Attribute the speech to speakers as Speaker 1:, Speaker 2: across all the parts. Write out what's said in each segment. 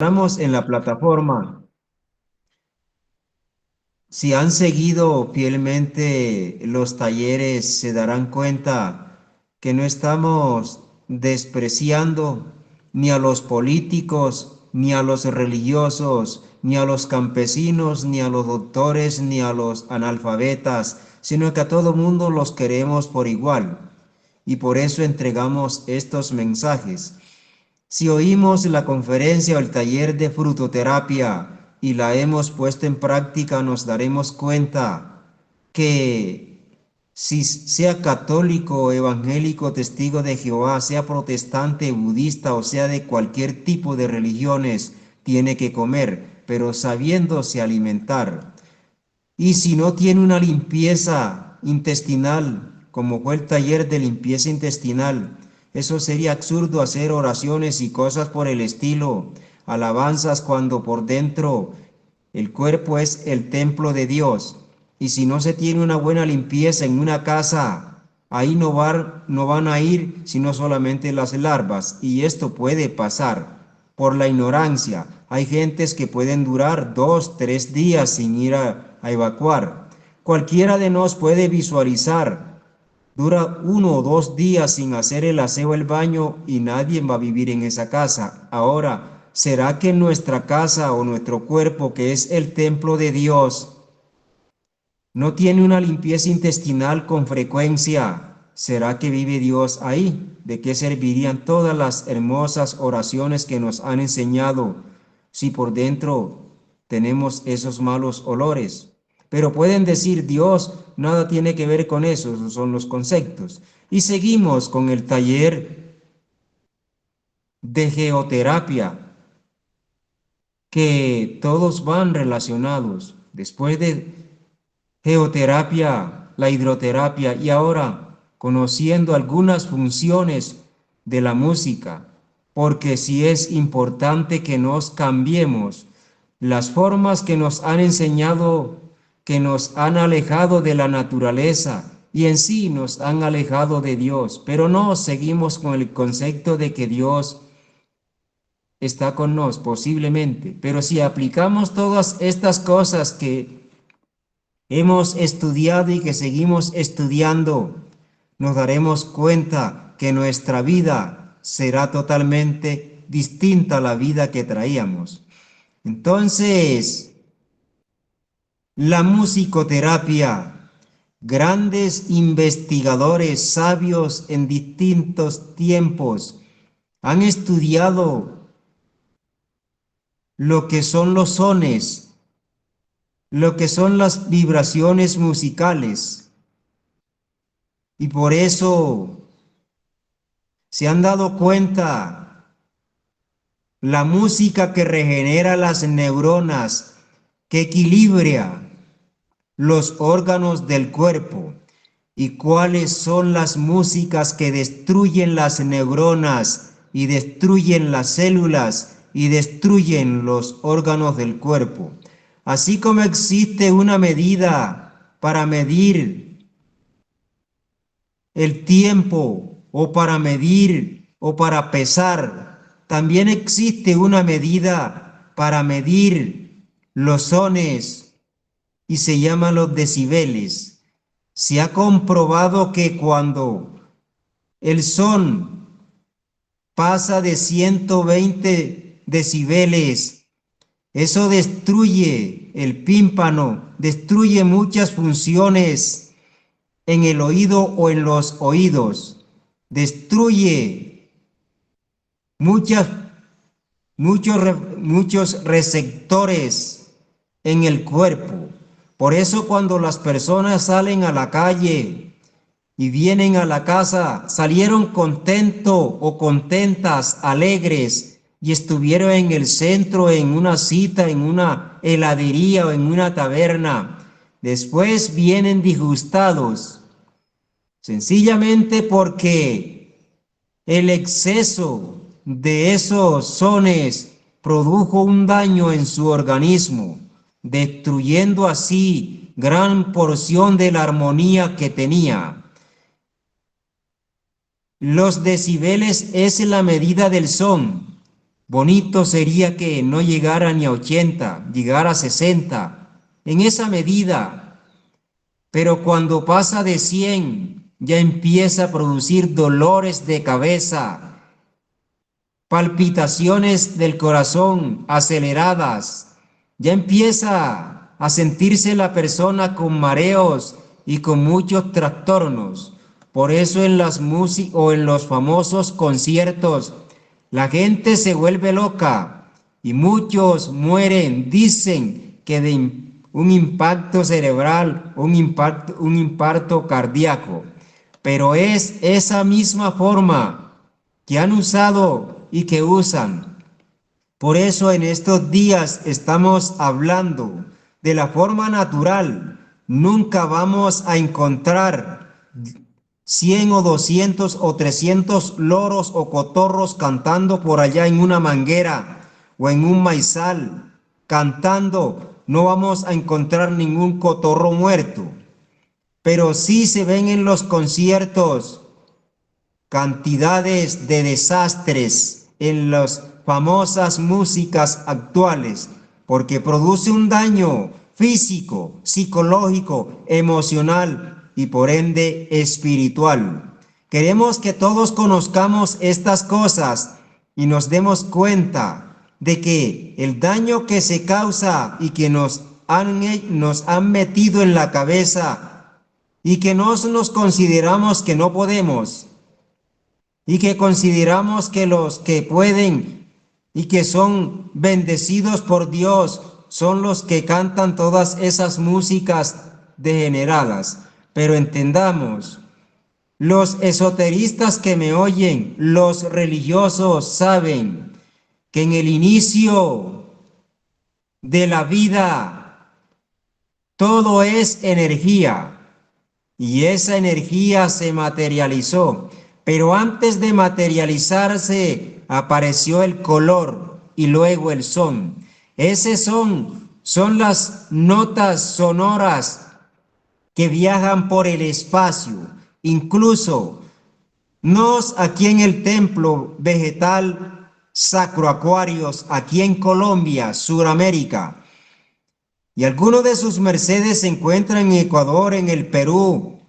Speaker 1: Estamos en la plataforma. Si han seguido fielmente los talleres, se darán cuenta que no estamos despreciando ni a los políticos, ni a los religiosos, ni a los campesinos, ni a los doctores, ni a los analfabetas, sino que a todo mundo los queremos por igual. Y por eso entregamos estos mensajes. Si oímos la conferencia o el taller de frutoterapia y la hemos puesto en práctica, nos daremos cuenta que si sea católico, evangélico, testigo de Jehová, sea protestante, budista o sea de cualquier tipo de religiones, tiene que comer, pero sabiéndose alimentar. Y si no tiene una limpieza intestinal, como fue el taller de limpieza intestinal, eso sería absurdo hacer oraciones y cosas por el estilo, alabanzas cuando por dentro el cuerpo es el templo de Dios. Y si no se tiene una buena limpieza en una casa, ahí no van a ir sino solamente las larvas. Y esto puede pasar por la ignorancia. Hay gentes que pueden durar 2, 3 días sin ir a evacuar. Cualquiera de nos puede visualizar. Dura 1 o 2 días sin hacer el aseo, el baño y nadie va a vivir en esa casa. Ahora, ¿será que nuestra casa o nuestro cuerpo, que es el templo de Dios, no tiene una limpieza intestinal con frecuencia? ¿Será que vive Dios ahí? ¿De qué servirían todas las hermosas oraciones que nos han enseñado si por dentro tenemos esos malos olores? Pero pueden decir, Dios nada tiene que ver con eso, esos son los conceptos. Y seguimos con el taller de geoterapia, que todos van relacionados. Después de geoterapia, la hidroterapia y ahora conociendo algunas funciones de la música, porque sí es importante que nos cambiemos las formas que nos han enseñado, que nos han alejado de la naturaleza y en sí nos han alejado de Dios, pero no seguimos con el concepto de que Dios está con nos posiblemente, pero si aplicamos todas estas cosas que hemos estudiado y que seguimos estudiando, nos daremos cuenta que nuestra vida será totalmente distinta a la vida que traíamos. Entonces, la musicoterapia, grandes investigadores sabios en distintos tiempos han estudiado lo que son los sones, lo que son las vibraciones musicales. Y por eso se han dado cuenta, la música que regenera las neuronas, que equilibra los órganos del cuerpo, y cuáles son las músicas que destruyen las neuronas y destruyen las células y destruyen los órganos del cuerpo. Así como existe una medida para medir el tiempo o para medir o para pesar, también existe una medida para medir los sones y se llaman los decibeles. Se ha comprobado que cuando el son pasa de 120 decibeles, eso destruye el tímpano, destruye muchas funciones en el oído o en los oídos, destruye muchos receptores en el cuerpo. Por eso cuando las personas salen a la calle y vienen a la casa, salieron contentos o contentas, alegres, y estuvieron en el centro, en una cita, en una heladería o en una taberna. Después vienen disgustados, sencillamente porque el exceso de esos sones produjo un daño en su organismo, destruyendo así gran porción de la armonía que tenía. Los decibeles es la medida del son, Bonito sería que no llegara ni a 80, llegara a 60, en esa medida. Pero cuando pasa de 100, ya empieza a producir dolores de cabeza, palpitaciones del corazón aceleradas. Ya empieza a sentirse la persona con mareos y con muchos trastornos. Por eso en las músicas o en los famosos conciertos, la gente se vuelve loca y muchos mueren. Dicen que de un impacto cerebral, un infarto cardíaco. Pero es esa misma forma que han usado y que usan. Por eso en estos días estamos hablando de la forma natural. Nunca vamos a encontrar 100 o 200 o 300 loros o cotorros cantando por allá en una manguera o en un maizal, cantando. No vamos a encontrar ningún cotorro muerto, pero sí se ven en los conciertos cantidades de desastres en las famosas músicas actuales, porque produce un daño físico, psicológico, emocional y por ende espiritual. Queremos que todos conozcamos estas cosas y nos demos cuenta de que el daño que se causa y que nos han metido en la cabeza y que nos consideramos que no podemos, y que consideramos que los que pueden y que son bendecidos por Dios son los que cantan todas esas músicas degeneradas. Pero entendamos, los esoteristas que me oyen, los religiosos saben que en el inicio de la vida todo es energía y esa energía se materializó. Pero antes de materializarse apareció el color y luego el son. Ese son las notas sonoras que viajan por el espacio. Incluso nos aquí en el templo vegetal Sacro Acuarios, aquí en Colombia, Suramérica, y algunos de sus mercedes se encuentran en Ecuador, en el Perú,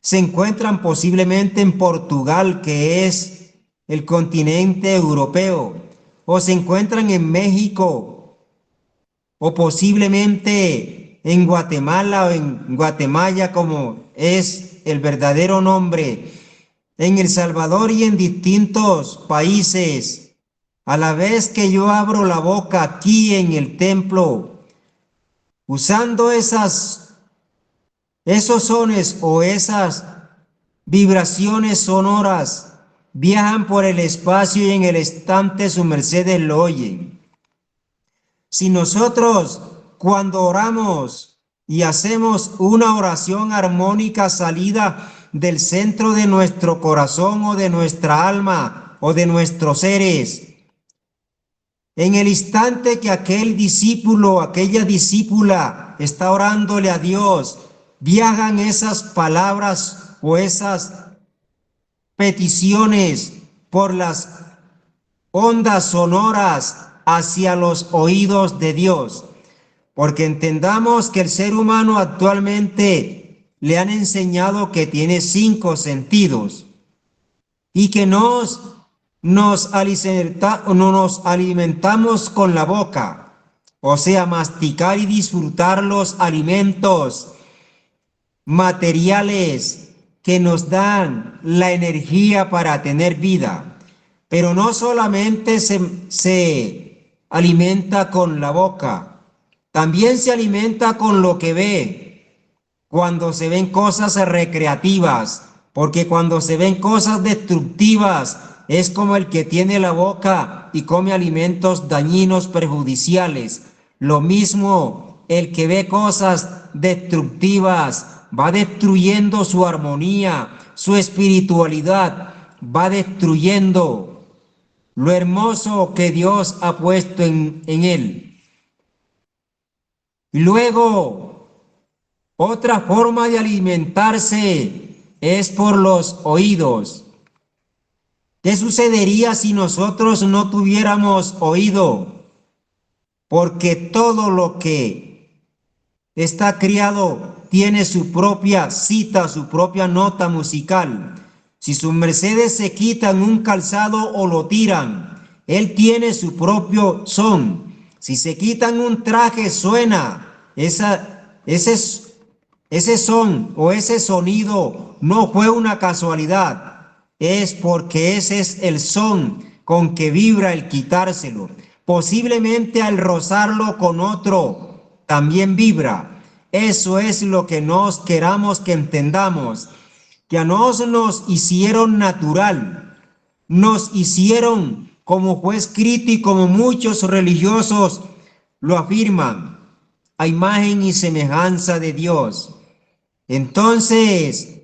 Speaker 1: se encuentran posiblemente en Portugal, que es el continente europeo, o se encuentran en México, o posiblemente en Guatemala o en Guatemala, como es el verdadero nombre, en El Salvador y en distintos países. A la vez que yo abro la boca aquí en el templo, usando esos sones o esas vibraciones sonoras, viajan por el espacio y en el instante su mercedes lo oyen. Si nosotros cuando oramos y hacemos una oración armónica salida del centro de nuestro corazón o de nuestra alma o de nuestros seres, en el instante que aquel discípulo, aquella discípula está orándole a Dios, viajan esas palabras o esas peticiones por las ondas sonoras hacia los oídos de Dios. Porque entendamos que el ser humano actualmente le han enseñado que tiene 5 sentidos y que nos alimentamos con la boca, o sea, masticar y disfrutar los alimentos materiales que nos dan la energía para tener vida. Pero no solamente se alimenta con la boca, también se alimenta con lo que ve, cuando se ven cosas recreativas, porque cuando se ven cosas destructivas, es como el que tiene la boca y come alimentos dañinos, perjudiciales. Lo mismo el que ve cosas destructivas va destruyendo su armonía, su espiritualidad, va destruyendo lo hermoso que Dios ha puesto en él. Y luego, otra forma de alimentarse es por los oídos. ¿Qué sucedería si nosotros no tuviéramos oído? Porque todo lo que está criado tiene su propia cita, su propia nota musical. Si sus mercedes se quitan un calzado o lo tiran, él tiene su propio son. Si se quitan un traje, suena. Ese son o ese sonido no fue una casualidad. Es porque ese es el son con que vibra el quitárselo. Posiblemente al rozarlo con otro también vibra. Eso es lo que nos queramos que entendamos, que a nos hicieron natural, nos hicieron como fue escrito y como muchos religiosos lo afirman, a imagen y semejanza de Dios. Entonces,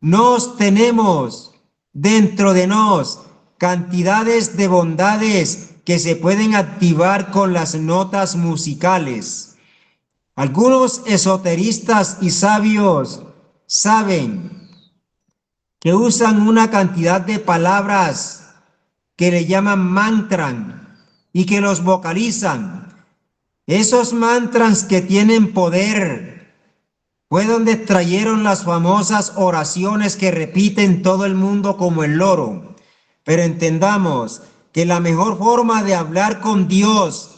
Speaker 1: nos tenemos dentro de nos cantidades de bondades que se pueden activar con las notas musicales. Algunos esoteristas y sabios saben que usan una cantidad de palabras que le llaman mantras y que los vocalizan. Esos mantras que tienen poder fue donde extrayeron las famosas oraciones que repiten todo el mundo como el loro. Pero entendamos que la mejor forma de hablar con Dios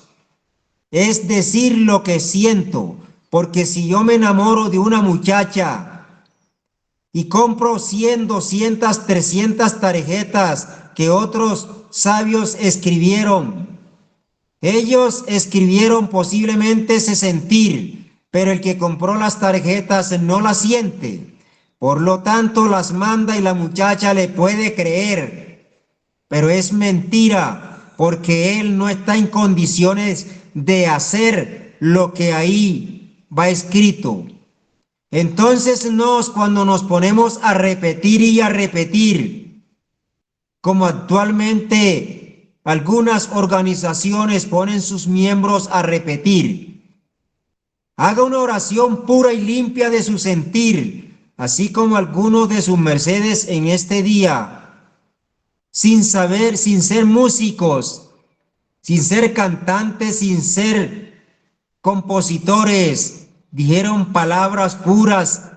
Speaker 1: es decir lo que siento, porque si yo me enamoro de una muchacha y compro 100, 200, 300 tarjetas que otros sabios escribieron, ellos escribieron posiblemente ese sentir, pero el que compró las tarjetas no las siente. Por lo tanto, las manda y la muchacha le puede creer, pero es mentira, porque él no está en condiciones de hacer lo que ahí va escrito. Entonces cuando nos ponemos a repetir y a repetir, como actualmente algunas organizaciones ponen sus miembros a repetir, haga una oración pura y limpia de su sentir, así como algunos de sus mercedes en este día, sin saber, sin ser músicos, sin ser cantantes, sin ser compositores, dijeron palabras puras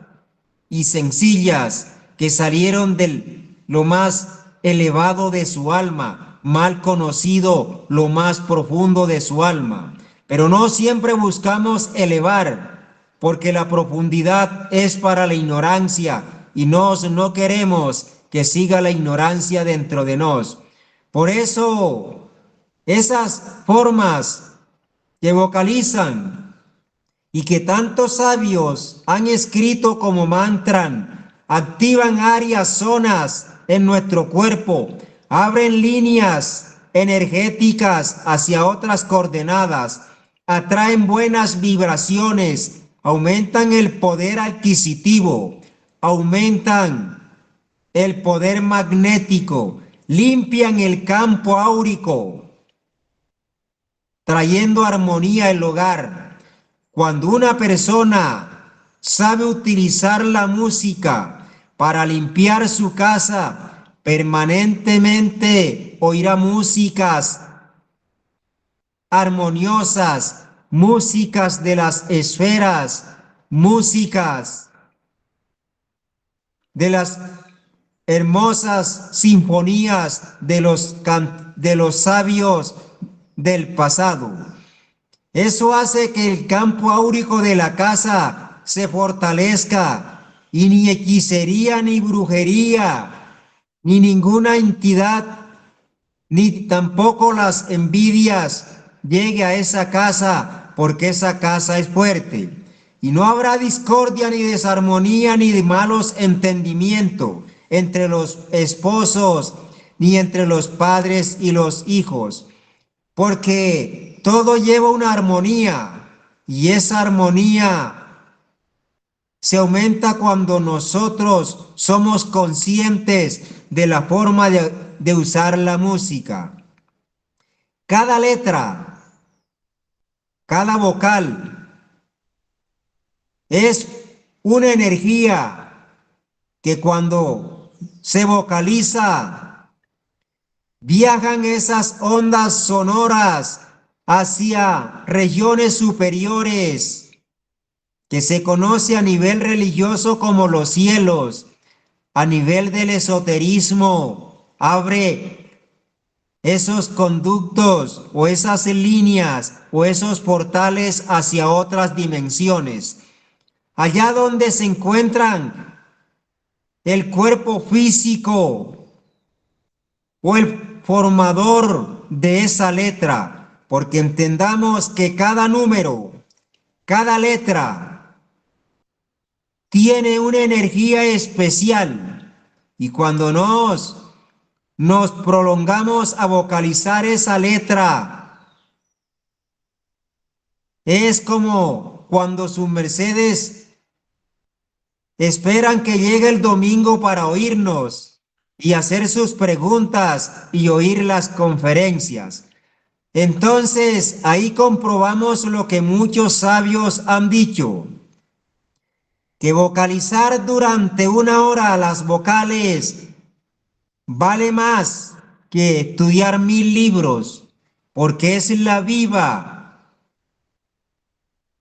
Speaker 1: y sencillas que salieron de lo más elevado de su alma, mal conocido lo más profundo de su alma. Pero no siempre buscamos elevar, porque la profundidad es para la ignorancia y no queremos que siga la ignorancia dentro de nos. Por eso, esas formas que vocalizan y que tantos sabios han escrito como mantra, activan áreas, zonas en nuestro cuerpo, abren líneas energéticas hacia otras coordenadas, atraen buenas vibraciones, aumentan el poder adquisitivo, aumentan el poder magnético, limpian el campo áurico, trayendo armonía al hogar. Cuando una persona sabe utilizar la música para limpiar su casa, permanentemente oirá músicas armoniosas, músicas de las esferas, músicas de las hermosas sinfonías de los sabios del pasado. Eso hace que el campo áurico de la casa se fortalezca y ni hechicería, ni brujería, ni ninguna entidad, ni tampoco las envidias llegue a esa casa, porque esa casa es fuerte. Y no habrá discordia, ni desarmonía, ni de malos entendimientos entre los esposos, ni entre los padres y los hijos, porque todo lleva una armonía y esa armonía se aumenta cuando nosotros somos conscientes de la forma de usar la música. Cada letra, cada vocal es una energía que cuando se vocaliza Viajan esas ondas sonoras hacia regiones superiores que se conoce a nivel religioso como los cielos. A nivel del esoterismo, abre esos conductos o esas líneas o esos portales hacia otras dimensiones. Allá donde se encuentran el cuerpo físico o el formador de esa letra, porque entendamos que cada número, cada letra tiene una energía especial, y cuando nos prolongamos a vocalizar esa letra, es como cuando sus mercedes esperan que llegue el domingo para oírnos y hacer sus preguntas y oír las conferencias. Entonces, ahí comprobamos lo que muchos sabios han dicho, que vocalizar durante 1 hora las vocales vale más que estudiar 1000 libros, porque es la viva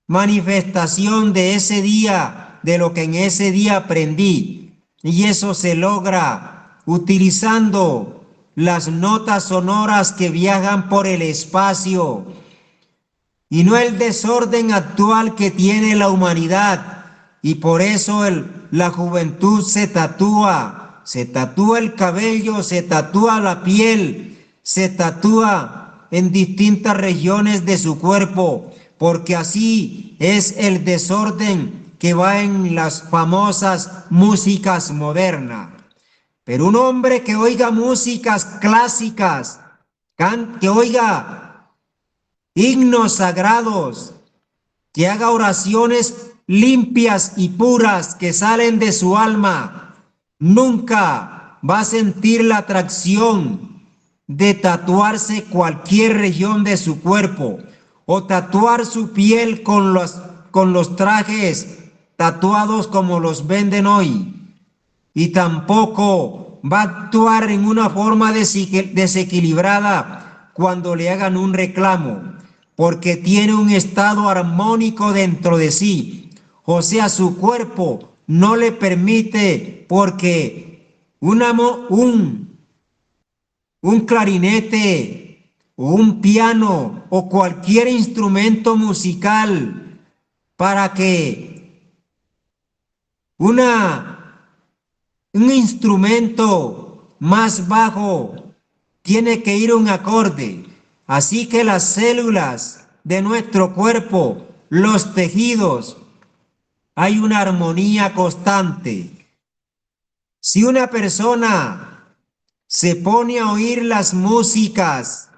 Speaker 1: manifestación de ese día, de lo que en ese día aprendí. Y eso se logra utilizando las notas sonoras que viajan por el espacio y no el desorden actual que tiene la humanidad. Y por eso la juventud se tatúa el cabello, se tatúa la piel, se tatúa en distintas regiones de su cuerpo, porque así es el desorden que va en las famosas músicas modernas. Pero un hombre que oiga músicas clásicas, que oiga himnos sagrados, que haga oraciones limpias y puras que salen de su alma, nunca va a sentir la atracción de tatuarse cualquier región de su cuerpo o tatuar su piel con los trajes tatuados como los venden hoy. Y tampoco va a actuar en una forma desequilibrada cuando le hagan un reclamo, porque tiene un estado armónico dentro de sí. O sea, su cuerpo no le permite, porque un clarinete o un piano o cualquier instrumento musical, para que un instrumento más bajo tiene que ir un acorde. Así que las células de nuestro cuerpo, los tejidos, hay una armonía constante. Si una persona se pone a oír las músicas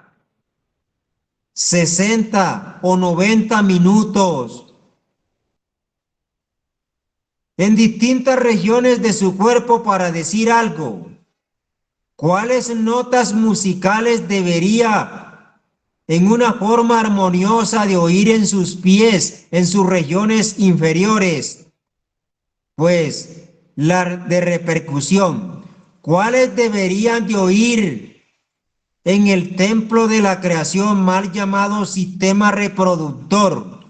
Speaker 1: 60 o 90 minutos en distintas regiones de su cuerpo para decir algo, ¿cuáles notas musicales debería en una forma armoniosa de oír en sus pies, en sus regiones inferiores? Pues la de repercusión. ¿Cuáles deberían de oír en el templo de la creación, mal llamado sistema reproductor?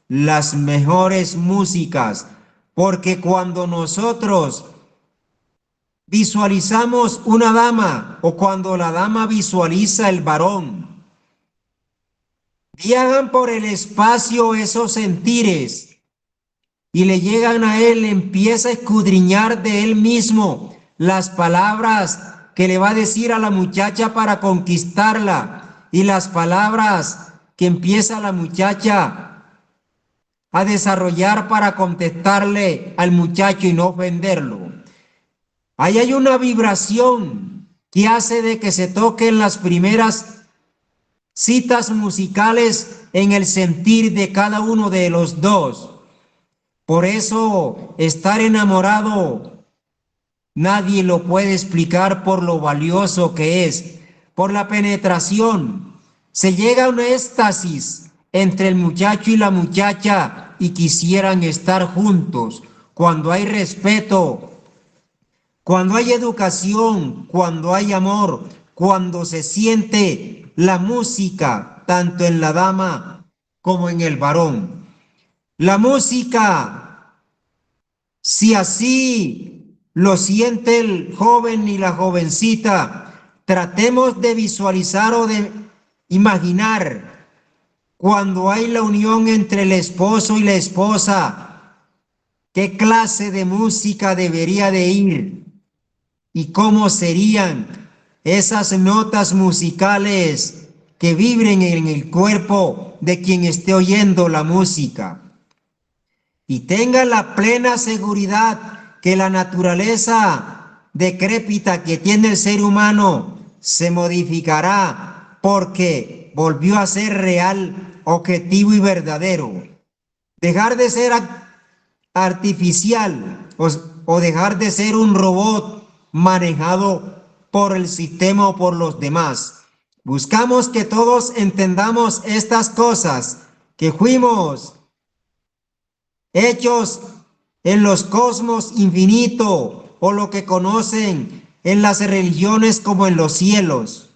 Speaker 1: Las mejores músicas, porque cuando nosotros visualizamos una dama o cuando la dama visualiza el varón, viajan por el espacio esos sentires y le llegan a él, empieza a escudriñar de él mismo las palabras que le va a decir a la muchacha para conquistarla y las palabras que empieza la muchacha a desarrollar para contestarle al muchacho y no ofenderlo. Ahí hay una vibración que hace de que se toquen las primeras citas musicales en el sentir de cada uno de los dos. Por eso estar enamorado nadie lo puede explicar por lo valioso que es, por la penetración. Se llega a un éxtasis entre el muchacho y la muchacha y quisieran estar juntos cuando hay respeto, cuando hay educación, cuando hay amor, cuando se siente la música, tanto en la dama como en el varón. La música, si así lo siente el joven y la jovencita, tratemos de visualizar o de imaginar cuando hay la unión entre el esposo y la esposa, qué clase de música debería de ir y cómo serían esas notas musicales que vibren en el cuerpo de quien esté oyendo la música. Y tenga la plena seguridad que la naturaleza decrépita que tiene el ser humano se modificará porque volvió a ser real, objetivo y verdadero. Dejar de ser artificial o dejar de ser un robot manejado por el sistema o por los demás. Buscamos que todos entendamos estas cosas, que fuimos hechos en los cosmos infinito o lo que conocen en las religiones como en los cielos.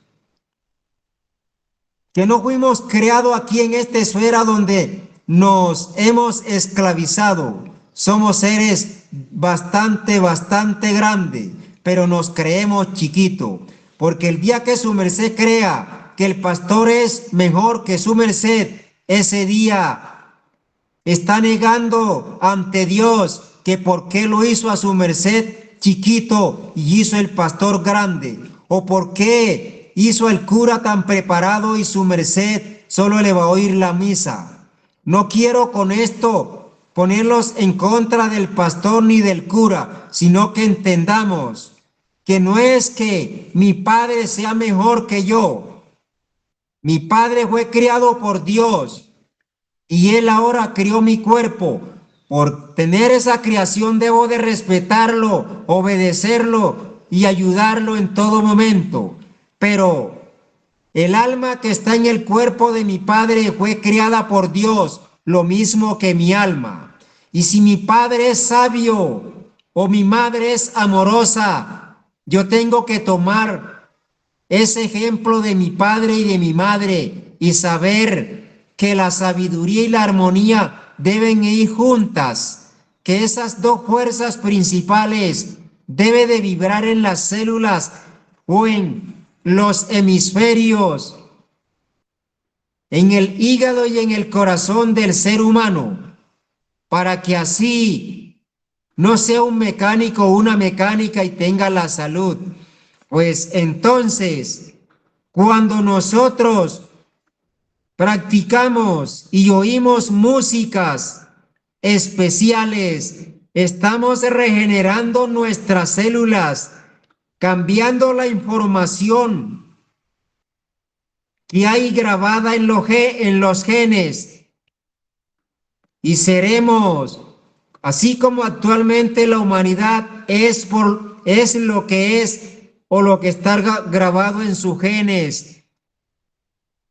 Speaker 1: Que no fuimos creados aquí en esta esfera donde nos hemos esclavizado. Somos seres bastante grandes, pero nos creemos chiquito, porque el día que su merced crea que el pastor es mejor que su merced, ese día está negando ante Dios que por qué lo hizo a su merced chiquito y hizo el pastor grande, o por qué hizo el cura tan preparado y su merced solo le va a oír la misa. No quiero con esto ponerlos en contra del pastor ni del cura, sino que entendamos que no es que mi padre sea mejor que yo. Mi padre fue criado por Dios y él ahora crió mi cuerpo. Por tener esa criación debo de respetarlo, obedecerlo y ayudarlo en todo momento. Pero el alma que está en el cuerpo de mi padre fue criada por Dios, lo mismo que mi alma. Y si mi padre es sabio o mi madre es amorosa, yo tengo que tomar ese ejemplo de mi padre y de mi madre y saber que la sabiduría y la armonía deben ir juntas, que esas dos fuerzas principales deben de vibrar en las células o en los hemisferios, en el hígado y en el corazón del ser humano, para que así no sea un mecánico o una mecánica y tenga la salud. Pues entonces, cuando nosotros practicamos y oímos músicas especiales, estamos regenerando nuestras células, cambiando la información que hay grabada en los genes, y seremos, así como actualmente la humanidad es lo que es o lo que está grabado en sus genes.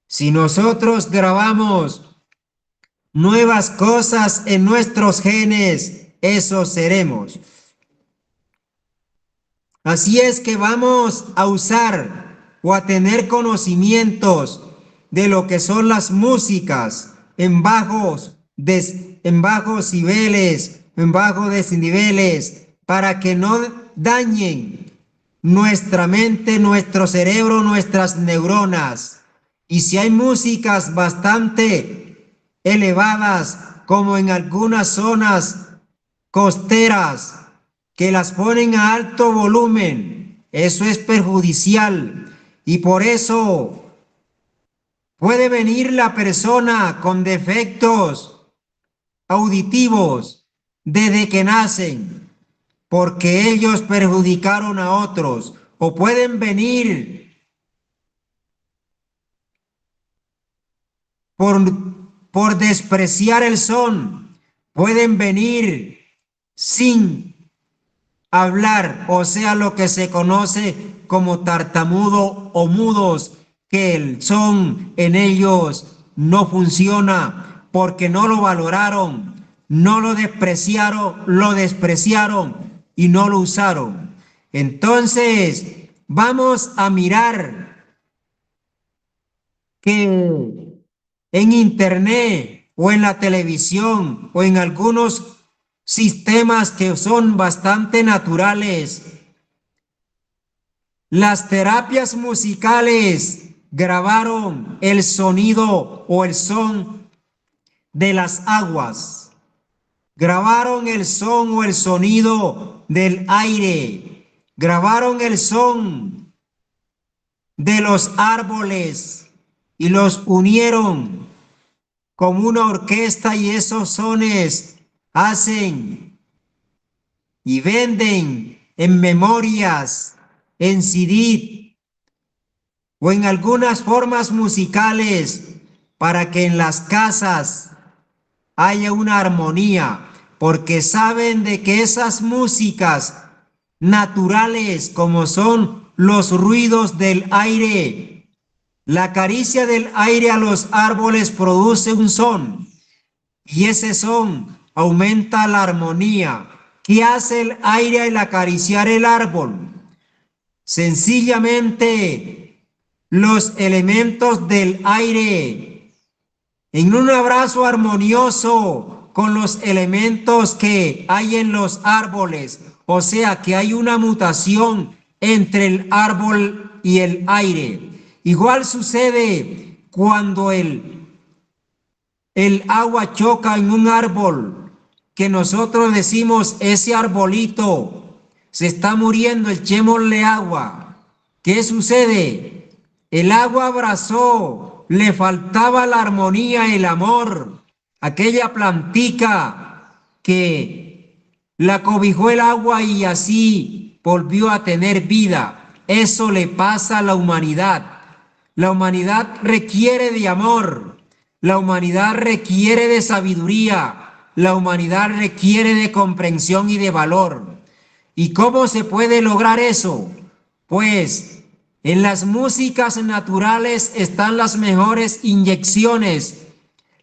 Speaker 1: Si nosotros grabamos nuevas cosas en nuestros genes, eso seremos. Así es que vamos a usar o a tener conocimientos de lo que son las músicas en bajos niveles, en bajos desniveles, para que no dañen nuestra mente, nuestro cerebro, nuestras neuronas. Y si hay músicas bastante elevadas, como en algunas zonas costeras, que las ponen a alto volumen, eso es perjudicial. Y por eso puede venir la persona con defectos auditivos desde que nacen, porque ellos perjudicaron a otros, o pueden venir por despreciar el son, pueden venir sin hablar, o sea, lo que se conoce como tartamudo o mudos, que el son en ellos no funciona porque no lo valoraron, no lo despreciaron y no lo usaron. Entonces, vamos a mirar que en internet o en la televisión o en algunos sistemas que son bastante naturales, las terapias musicales grabaron el sonido o el son de las aguas, grabaron el son o el sonido del aire, grabaron el son de los árboles y los unieron como una orquesta, y esos sones hacen y venden en memorias, en CD o en algunas formas musicales para que en las casas haya una armonía, porque saben de que esas músicas naturales, como son los ruidos del aire, la caricia del aire a los árboles produce un son, y ese son aumenta la armonía. ¿Qué hace el aire al acariciar el árbol? Sencillamente los elementos del aire en un abrazo armonioso con los elementos que hay en los árboles, o sea que hay una mutación entre el árbol y el aire. Igual sucede cuando el agua choca en un árbol, que nosotros decimos ese arbolito se está muriendo, echémosle agua. ¿Qué sucede? El agua abrazó, le faltaba la armonía, el amor, aquella plantica que la cobijó el agua y así volvió a tener vida. Eso le pasa a la humanidad. La humanidad requiere de amor, la humanidad requiere de sabiduría, la humanidad requiere de comprensión y de valor. ¿Y cómo se puede lograr eso? Pues en las músicas naturales están las mejores inyecciones,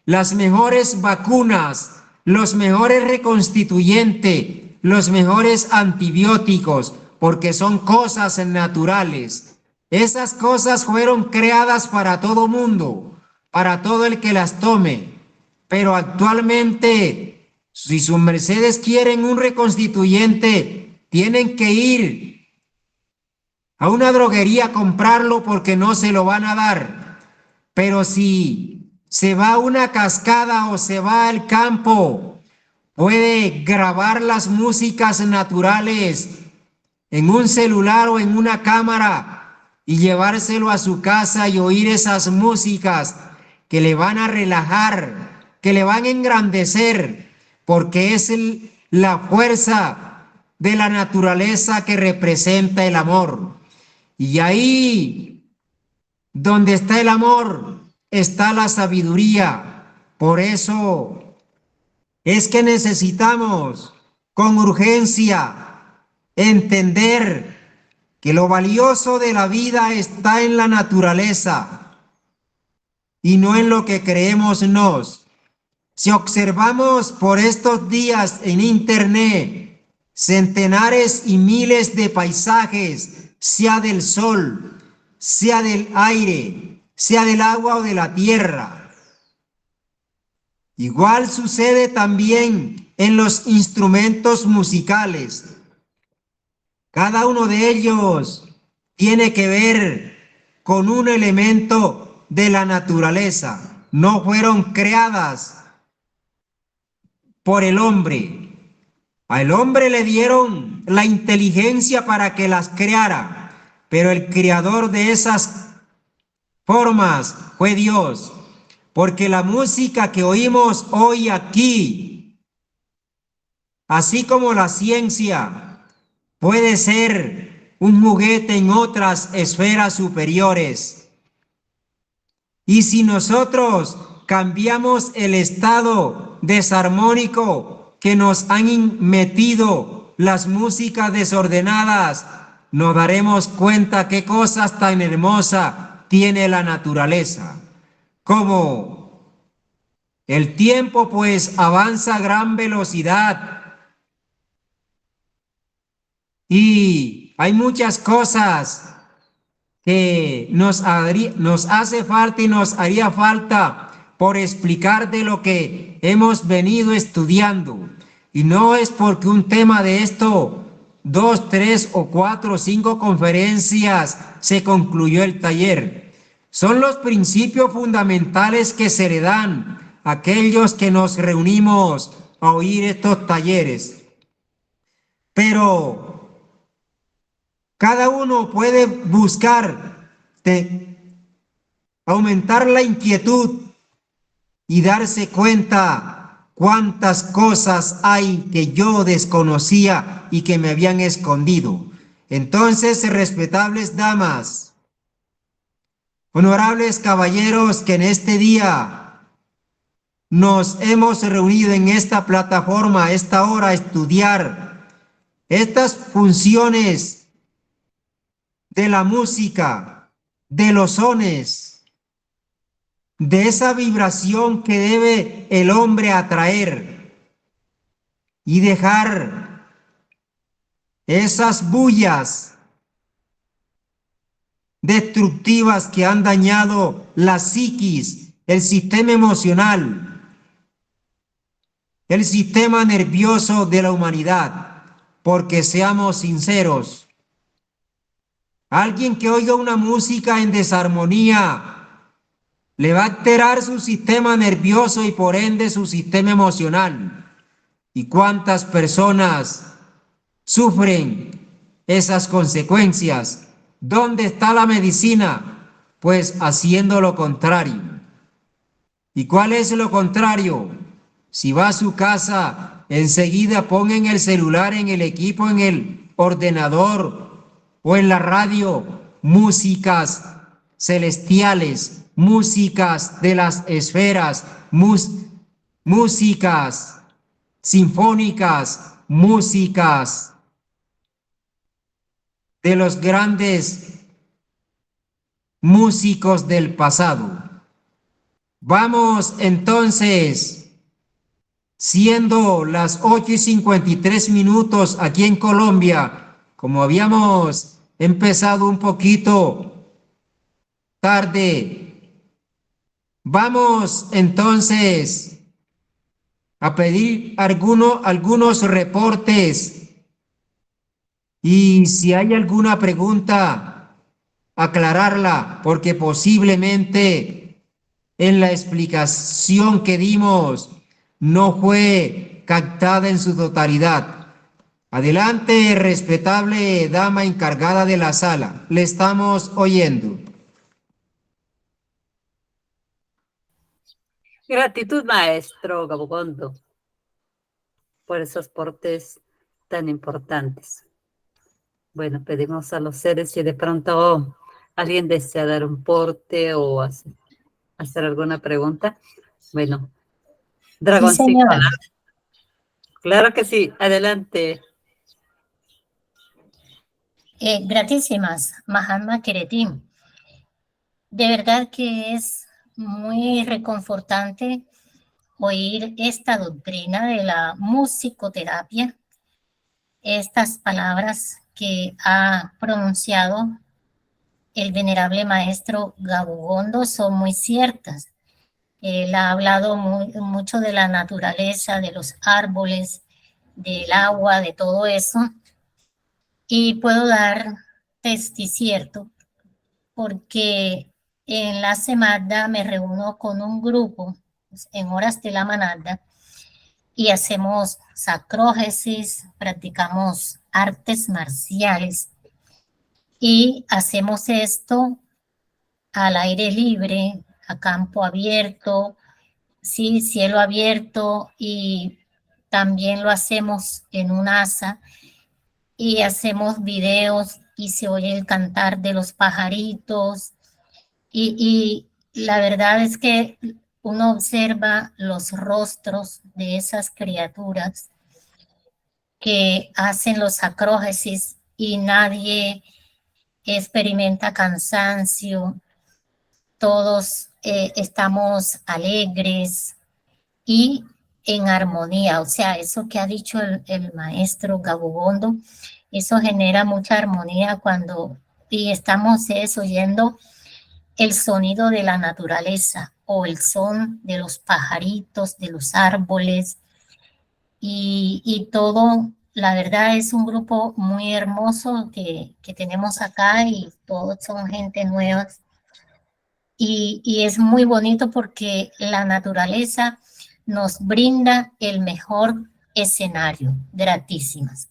Speaker 1: las mejores vacunas, los mejores reconstituyentes, los mejores antibióticos, porque son cosas naturales. Esas cosas fueron creadas para todo mundo, para todo el que las tome. Pero actualmente, si sus mercedes quieren un reconstituyente, tienen que ir a una droguería a comprarlo porque no se lo van a dar. Pero si se va a una cascada o se va al campo, puede grabar las músicas naturales en un celular o en una cámara y llevárselo a su casa y oír esas músicas que le van a relajar, que le van a engrandecer, porque es la fuerza de la naturaleza que representa el amor. Y ahí donde está el amor, está la sabiduría. Por eso es que necesitamos con urgencia entender que lo valioso de la vida está en la naturaleza y no en lo que creemos nos. Si observamos por estos días en internet centenares y miles de paisajes, sea del sol, sea del aire, sea del agua o de la tierra. Igual sucede también en los instrumentos musicales. Cada uno de ellos tiene que ver con un elemento de la naturaleza. No fueron creadas por el hombre. Al hombre le dieron la inteligencia para que las creara, pero el creador de esas formas fue Dios. Porque la música que oímos hoy aquí, así como la ciencia, puede ser un juguete en otras esferas superiores. Y si nosotros cambiamos el estado desarmónico que nos han metido las músicas desordenadas, nos daremos cuenta qué cosas tan hermosas tiene la naturaleza. Como el tiempo pues avanza a gran velocidad y hay muchas cosas que nos hace falta y nos haría falta por explicar de lo que hemos venido estudiando. Y no es porque un tema de esto, 2, 3 o 4 o 5 conferencias se concluyó el taller. Son los principios fundamentales que se le dan a aquellos que nos reunimos a oír estos talleres. Pero cada uno puede buscar aumentar la inquietud y darse cuenta cuántas cosas hay que yo desconocía y que me habían escondido. Entonces, respetables damas, honorables caballeros que en este día nos hemos reunido en esta plataforma, a esta hora, a estudiar estas funciones de la música, de los sones, de esa vibración que debe el hombre atraer y dejar esas bullas destructivas que han dañado la psiquis, el sistema emocional, el sistema nervioso de la humanidad. Porque seamos sinceros, alguien que oiga una música en desarmonía le va a alterar su sistema nervioso y por ende su sistema emocional. ¿Y cuántas personas sufren esas consecuencias? ¿Dónde está la medicina? Pues haciendo lo contrario. ¿Y cuál es lo contrario? Si va a su casa, enseguida pongan el celular, en el equipo, en el ordenador o en la radio, músicas celestiales, músicas de las esferas, músicas sinfónicas, músicas de los grandes músicos del pasado. Vamos entonces, siendo las 8:53 aquí en Colombia, como habíamos empezado un poquito tarde, vamos entonces a pedir algunos reportes y si hay alguna pregunta, aclararla, porque posiblemente en la explicación que dimos no fue captada en su totalidad. Adelante, respetable dama encargada de la sala, le estamos oyendo.
Speaker 2: Gratitud, maestro Gabugondo, por esos portes tan importantes. Bueno, pedimos a los seres si de pronto alguien desea dar un porte o hacer alguna pregunta. Bueno, Dragoncito.
Speaker 3: Sí, señora.
Speaker 2: Claro que sí, adelante.
Speaker 3: Gratísimas, Mahatma Keretim. De verdad que es muy reconfortante oír esta doctrina de la musicoterapia, estas palabras que ha pronunciado el venerable maestro Gabugondo son muy ciertas. Él ha hablado mucho de la naturaleza, de los árboles, del agua, de todo eso. Y puedo dar testicierto porque en la semana me reúno con un grupo en horas de la manada y hacemos sacrógesis, practicamos artes marciales y hacemos esto al aire libre, a campo abierto, sí, cielo abierto, y también lo hacemos en un asa y hacemos videos y se oye el cantar de los pajaritos y la verdad es que uno observa los rostros de esas criaturas que hacen los acrógesis y nadie experimenta cansancio, todos estamos alegres y en armonía. O sea, eso que ha dicho el maestro Gabugondo, eso genera mucha armonía cuando y estamos oyendo el sonido de la naturaleza o el son de los pajaritos, de los árboles y todo. La verdad es un grupo muy hermoso que tenemos acá y todos son gente nueva y es muy bonito porque la naturaleza nos brinda el mejor escenario, gratísimas.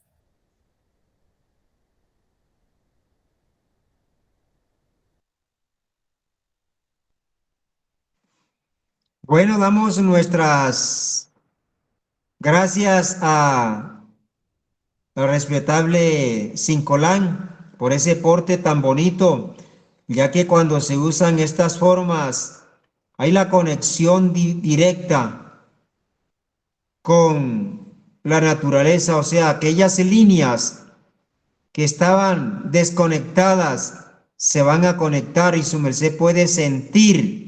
Speaker 1: Bueno, damos nuestras gracias a la respetable Cincolán por ese porte tan bonito, ya que cuando se usan estas formas hay la conexión directa con la naturaleza, o sea, aquellas líneas que estaban desconectadas se van a conectar y su merced puede sentir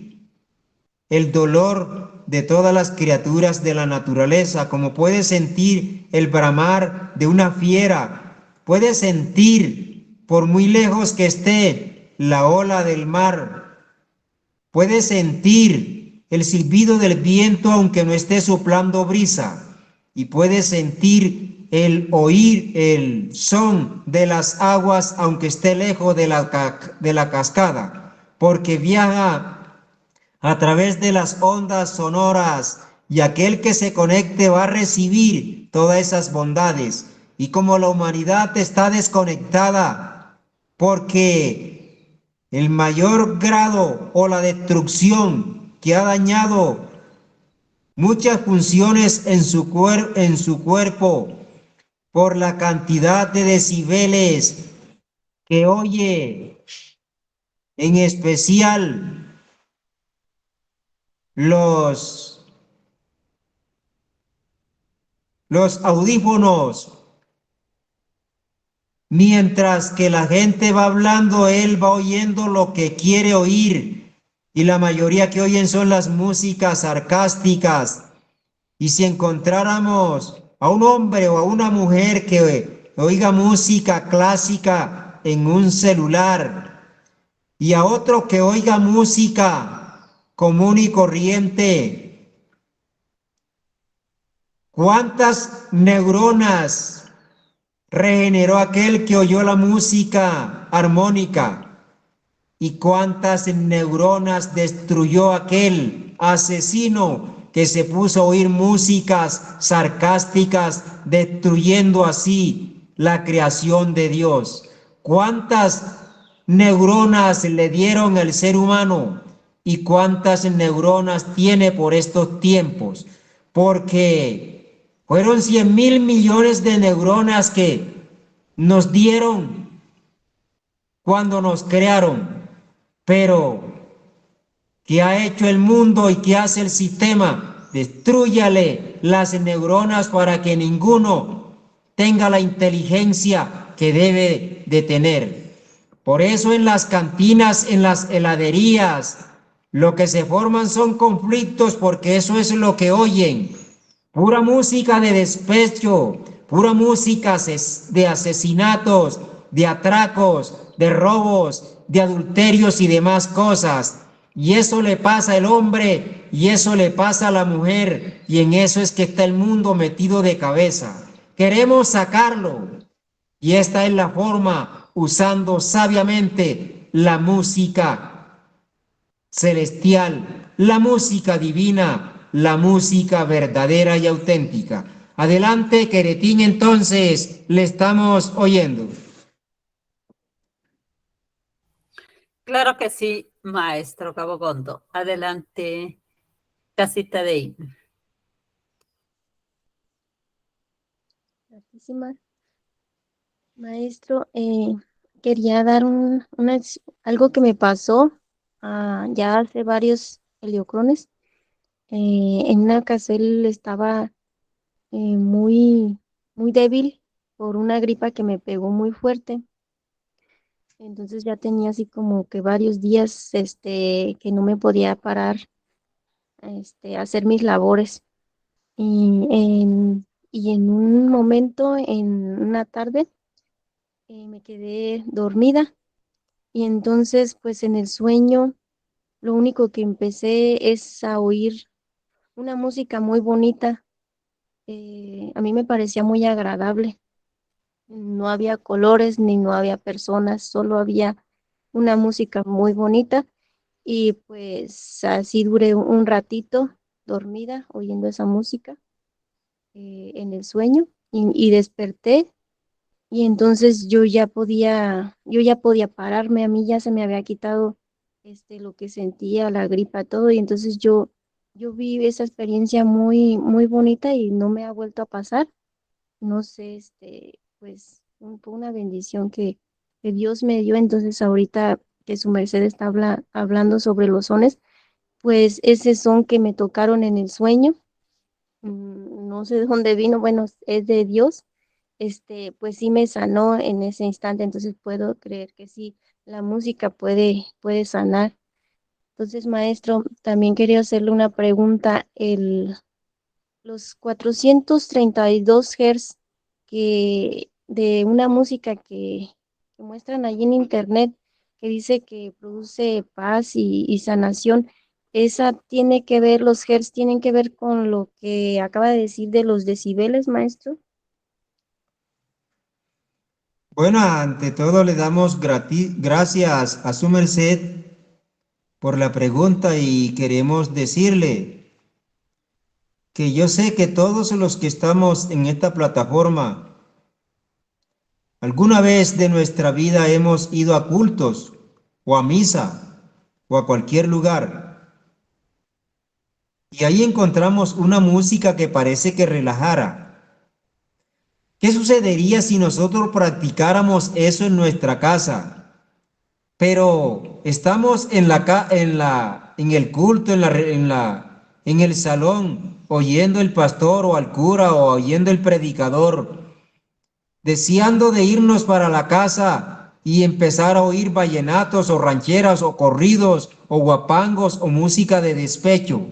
Speaker 1: el dolor de todas las criaturas de la naturaleza, como puede sentir el bramar de una fiera, puede sentir, por muy lejos que esté, la ola del mar, puede sentir el silbido del viento aunque no esté soplando brisa, y puede sentir el oír el son de las aguas aunque esté lejos de la cascada, porque viaja a través de las ondas sonoras y aquel que se conecte va a recibir todas esas bondades. Y como la humanidad está desconectada porque el mayor grado o la destrucción que ha dañado muchas funciones en su cuerpo por la cantidad de decibeles que oye, en especial los audífonos, mientras que la gente va hablando, él va oyendo lo que quiere oír, y la mayoría que oyen son las músicas sarcásticas. Y si encontráramos a un hombre o a una mujer que oiga música clásica en un celular y a otro que oiga música común y corriente, ¿cuántas neuronas regeneró aquel que oyó la música armónica? ¿Y cuántas neuronas destruyó aquel asesino que se puso a oír músicas sarcásticas, destruyendo así la creación de Dios? ¿Cuántas neuronas le dieron al ser humano? ¿Y cuántas neuronas tiene por estos tiempos? Porque fueron 100.000 millones de neuronas que nos dieron cuando nos crearon, pero ¿qué ha hecho el mundo y qué hace el sistema? Destrúyale las neuronas para que ninguno tenga la inteligencia que debe de tener. Por eso en las cantinas, en las heladerías, lo que se forman son conflictos porque eso es lo que oyen. Pura música de despecho, pura música de asesinatos, de atracos, de robos, de adulterios y demás cosas. Y eso le pasa al hombre y eso le pasa a la mujer y en eso es que está el mundo metido de cabeza. Queremos sacarlo y esta es la forma usando sabiamente la música celestial, la música divina, la música verdadera y auténtica. Adelante, Queretín, entonces, le estamos oyendo.
Speaker 2: Claro que sí, maestro Cabocondo. Adelante, casita de ahí.
Speaker 4: Gracias, maestro. Quería dar algo que me pasó ya hace varios heliocrones. En una ocasión él estaba muy, muy débil por una gripa que me pegó muy fuerte. Entonces ya tenía así como que varios días que no me podía parar a hacer mis labores. Y en un momento, en una tarde, me quedé dormida Y entonces, pues en el sueño, lo único que empecé es a oír una música muy bonita. A mí me parecía muy agradable. No había colores ni no había personas, solo había una música muy bonita. Y pues así duré un ratito dormida oyendo esa música en el sueño y desperté y entonces yo ya podía pararme, a mí ya se me había quitado lo que sentía, la gripa, todo, y entonces yo vi esa experiencia muy, muy bonita y no me ha vuelto a pasar. No sé, pues fue una bendición que Dios me dio, entonces ahorita que su merced está hablando sobre los sones, pues ese son que me tocaron en el sueño, no sé de dónde vino, bueno, es de Dios, pues sí me sanó en ese instante, entonces puedo creer que sí, la música puede sanar. Entonces, maestro, también quería hacerle una pregunta. Los 432 Hz de una música que muestran allí en internet, que dice que produce paz y sanación, ¿esa tiene que ver, los Hz tienen que ver con lo que acaba de decir de los decibeles, maestro?
Speaker 1: Bueno, ante todo le damos gracias a su merced por la pregunta y queremos decirle que yo sé que todos los que estamos en esta plataforma, alguna vez de nuestra vida hemos ido a cultos o a misa o a cualquier lugar y ahí encontramos una música que parece que relajara. ¿Qué sucedería si nosotros practicáramos eso en nuestra casa? Pero estamos en el culto, en el salón, oyendo el pastor o al cura o oyendo el predicador, deseando de irnos para la casa y empezar a oír vallenatos o rancheras o corridos o guapangos o música de despecho.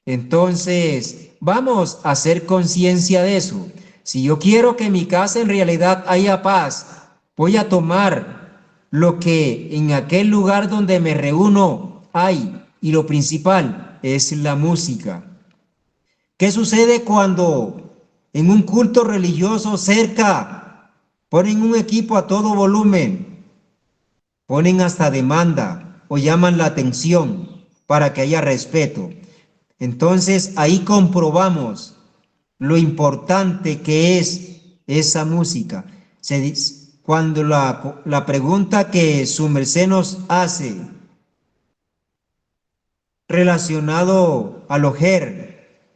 Speaker 1: Entonces, vamos a hacer conciencia de eso. Si yo quiero que en mi casa en realidad haya paz, voy a tomar lo que en aquel lugar donde me reúno hay, y lo principal es la música. ¿Qué sucede cuando en un culto religioso cerca ponen un equipo a todo volumen, ponen hasta demanda o llaman la atención para que haya respeto? Entonces ahí comprobamos lo importante que es esa música. Cuando la pregunta que su merced nos hace relacionado al ojer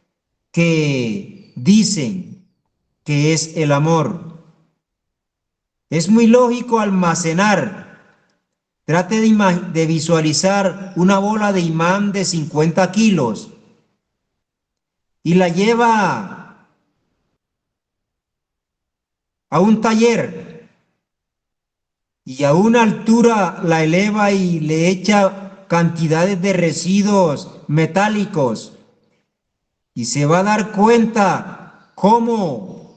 Speaker 1: que dicen que es el amor, es muy lógico almacenar. Trate de visualizar una bola de imán de 50 kilos y la lleva a un taller y a una altura la eleva y le echa cantidades de residuos metálicos y se va a dar cuenta cómo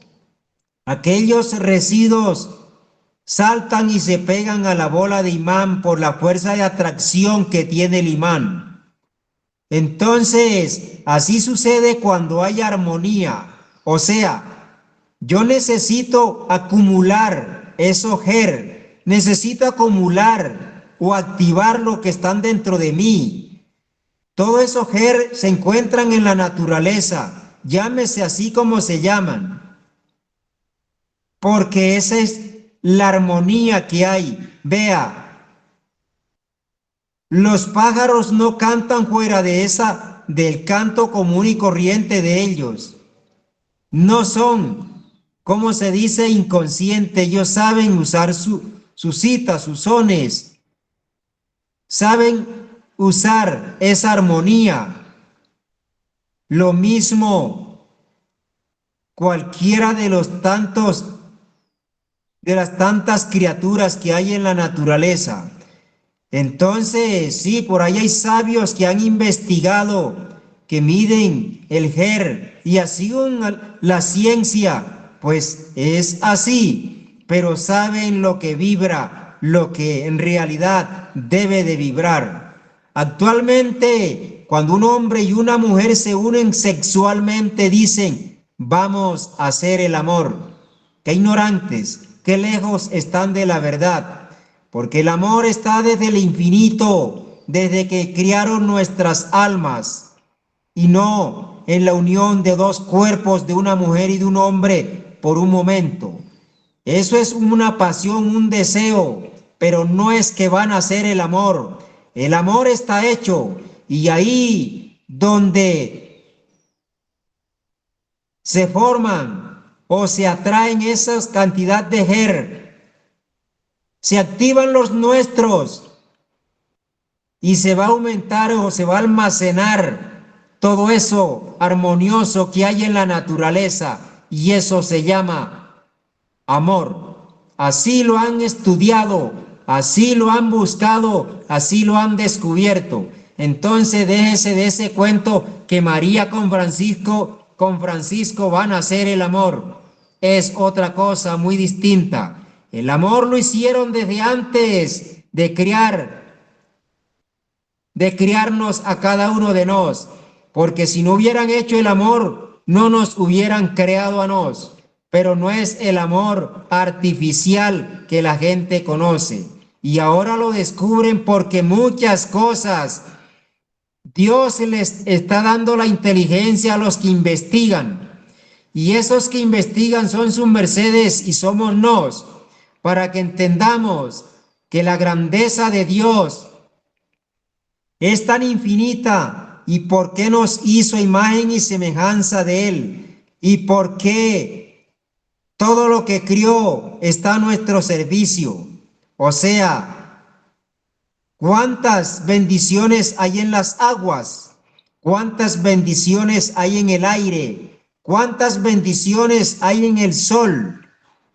Speaker 1: aquellos residuos saltan y se pegan a la bola de imán por la fuerza de atracción que tiene el imán. Entonces, así sucede cuando hay armonía. O sea, yo necesito acumular esos ger, necesito acumular o activar lo que están dentro de mí. Todos esos ger se encuentran en la naturaleza, llámese así como se llaman, porque esa es la armonía que hay. Vea, los pájaros no cantan fuera del canto común y corriente de ellos. No son, como se dice, inconscientes. Ellos saben usar sus citas, sus sones. Saben usar esa armonía. Lo mismo cualquiera de las tantas criaturas que hay en la naturaleza. Entonces, sí, por ahí hay sabios que han investigado, que miden el ger y así la ciencia, pues es así, pero saben lo que vibra, lo que en realidad debe de vibrar. Actualmente, cuando un hombre y una mujer se unen sexualmente, dicen, vamos a hacer el amor. Qué ignorantes, qué lejos están de la verdad, porque el amor está desde el infinito, desde que criaron nuestras almas, y no en la unión de dos cuerpos, de una mujer y de un hombre, por un momento. Eso es una pasión, un deseo, pero no es que van a hacer el amor. El amor está hecho, y ahí donde se forman o se atraen esas cantidad de se activan los nuestros y se va a aumentar o se va a almacenar todo eso armonioso que hay en la naturaleza, y eso se llama amor. Así lo han estudiado, así lo han buscado, así lo han descubierto. Entonces déjese de ese cuento que María con Francisco van a hacer el amor. Es otra cosa muy distinta. El amor lo hicieron desde antes de criarnos a cada uno de nos, porque si no hubieran hecho el amor, no nos hubieran creado a nos. Pero no es el amor artificial que la gente conoce. Y ahora lo descubren porque muchas cosas Dios les está dando la inteligencia a los que investigan. Y esos que investigan son sus mercedes y somos nos, para que entendamos que la grandeza de Dios es tan infinita, y por qué nos hizo imagen y semejanza de Él, y por qué todo lo que crió está a nuestro servicio. O sea, cuántas bendiciones hay en las aguas, cuántas bendiciones hay en el aire, cuántas bendiciones hay en el sol,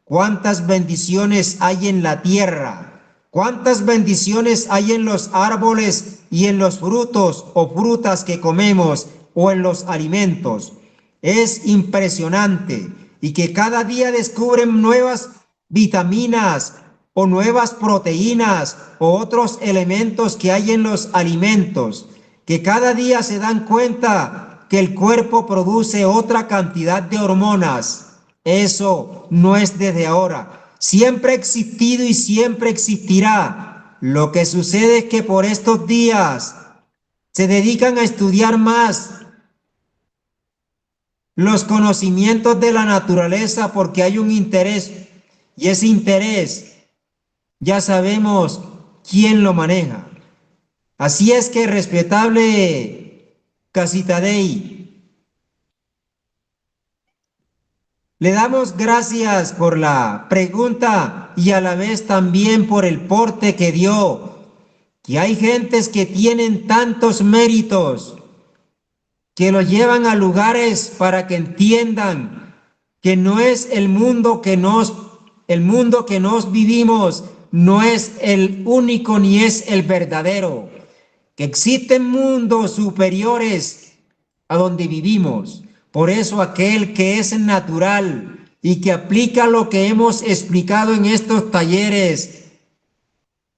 Speaker 1: cuántas bendiciones hay en la tierra. ¿Cuántas bendiciones hay en los árboles y en los frutos o frutas que comemos o en los alimentos? Es impresionante, y que cada día descubren nuevas vitaminas o nuevas proteínas o otros elementos que hay en los alimentos, que cada día se dan cuenta que el cuerpo produce otra cantidad de hormonas. Eso no es desde ahora. Siempre ha existido y siempre existirá. Lo que sucede es que por estos días se dedican a estudiar más los conocimientos de la naturaleza, porque hay un interés, y ese interés ya sabemos quién lo maneja. Así es que, respetable Casitadei, le damos gracias por la pregunta y a la vez también por el porte que dio, que hay gentes que tienen tantos méritos, que lo llevan a lugares para que entiendan que no es el mundo que nos vivimos, no es el único ni es el verdadero, que existen mundos superiores a donde vivimos. Por eso aquel que es natural y que aplica lo que hemos explicado en estos talleres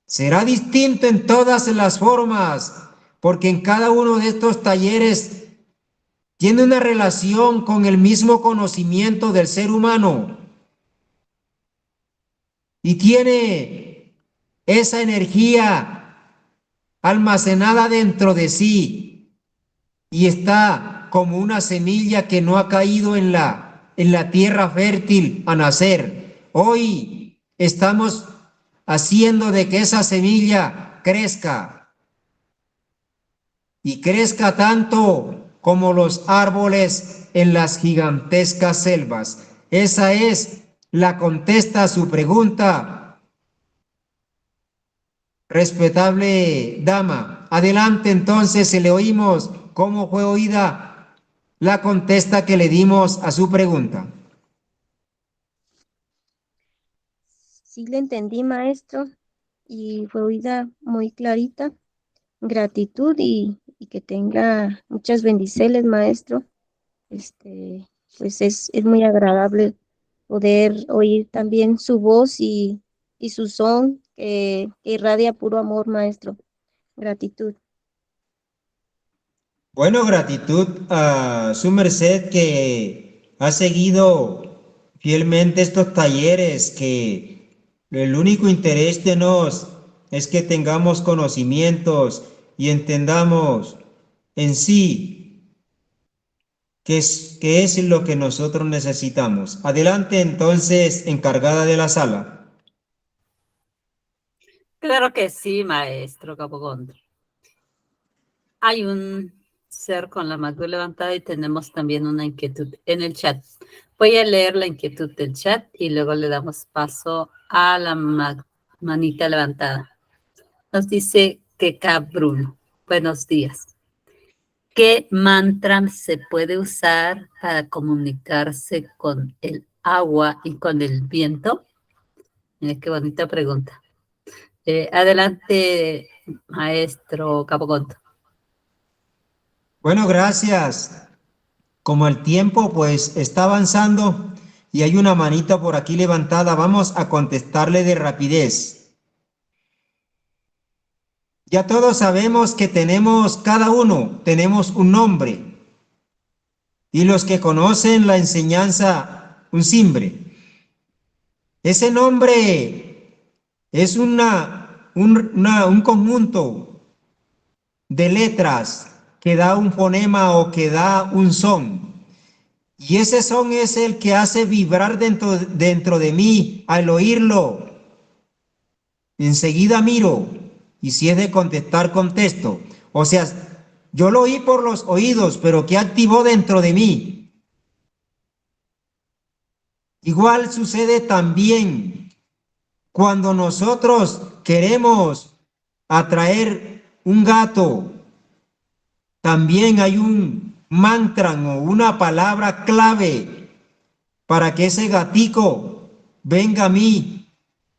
Speaker 1: será distinto en todas las formas, porque en cada uno de estos talleres tiene una relación con el mismo conocimiento del ser humano y tiene esa energía almacenada dentro de sí, y está como una semilla que no ha caído en la tierra fértil a nacer. Hoy estamos haciendo de que esa semilla crezca, y crezca tanto como los árboles en las gigantescas selvas. Esa es la contesta a su pregunta, respetable dama. Adelante, entonces, se le oímos cómo fue oída la contesta que le dimos a su pregunta.
Speaker 4: Sí le entendí, maestro, y fue oída muy clarita. Gratitud y que tenga muchas bendiciones, maestro. Pues es muy agradable poder oír también su voz y su son, que irradia puro amor, maestro. Gratitud.
Speaker 1: Bueno, gratitud a su merced que ha seguido fielmente estos talleres, que el único interés de nos es que tengamos conocimientos y entendamos en sí qué es lo que nosotros necesitamos. Adelante entonces, encargada de la sala.
Speaker 2: Claro que sí, maestro Capoconda. Hay un ser con la mano levantada y tenemos también una inquietud en el chat. Voy a leer la inquietud del chat y luego le damos paso a la manita levantada. Nos dice Keka Bruno. Buenos días. ¿Qué mantra se puede usar para comunicarse con el agua y con el viento? Mira qué bonita pregunta. Adelante, maestro Capoconda.
Speaker 1: Bueno, gracias. Como el tiempo pues está avanzando y hay una manita por aquí levantada, vamos a contestarle de rapidez. Ya todos sabemos que cada uno tenemos un nombre, y los que conocen la enseñanza, un simbre. Ese nombre es un conjunto de letras que da un fonema o que da un son. Y ese son es el que hace vibrar dentro de mí al oírlo. Enseguida miro, y si es de contestar, contesto. O sea, yo lo oí por los oídos, pero ¿qué activó dentro de mí? Igual sucede también cuando nosotros queremos atraer un gato. También hay un mantra o una palabra clave para que ese gatico venga a mí,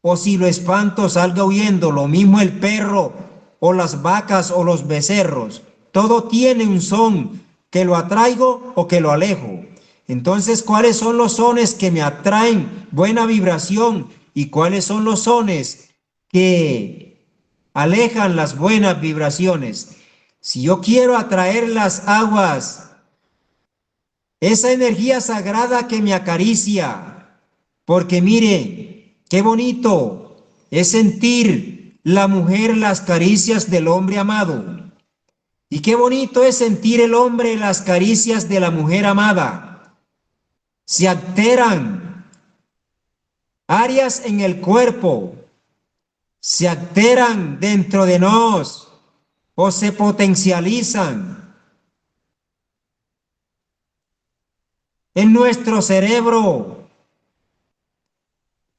Speaker 1: o si lo espanto salga huyendo. Lo mismo el perro o las vacas o los becerros. Todo tiene un son que lo atraigo o que lo alejo. Entonces, ¿cuáles son los sones que me atraen buena vibración y cuáles son los sones que alejan las buenas vibraciones? Si yo quiero atraer las aguas, esa energía sagrada que me acaricia, porque mire, qué bonito es sentir la mujer las caricias del hombre amado. Y qué bonito es sentir el hombre las caricias de la mujer amada. Se alteran áreas en el cuerpo, se alteran dentro de nos o se potencializan en nuestro cerebro.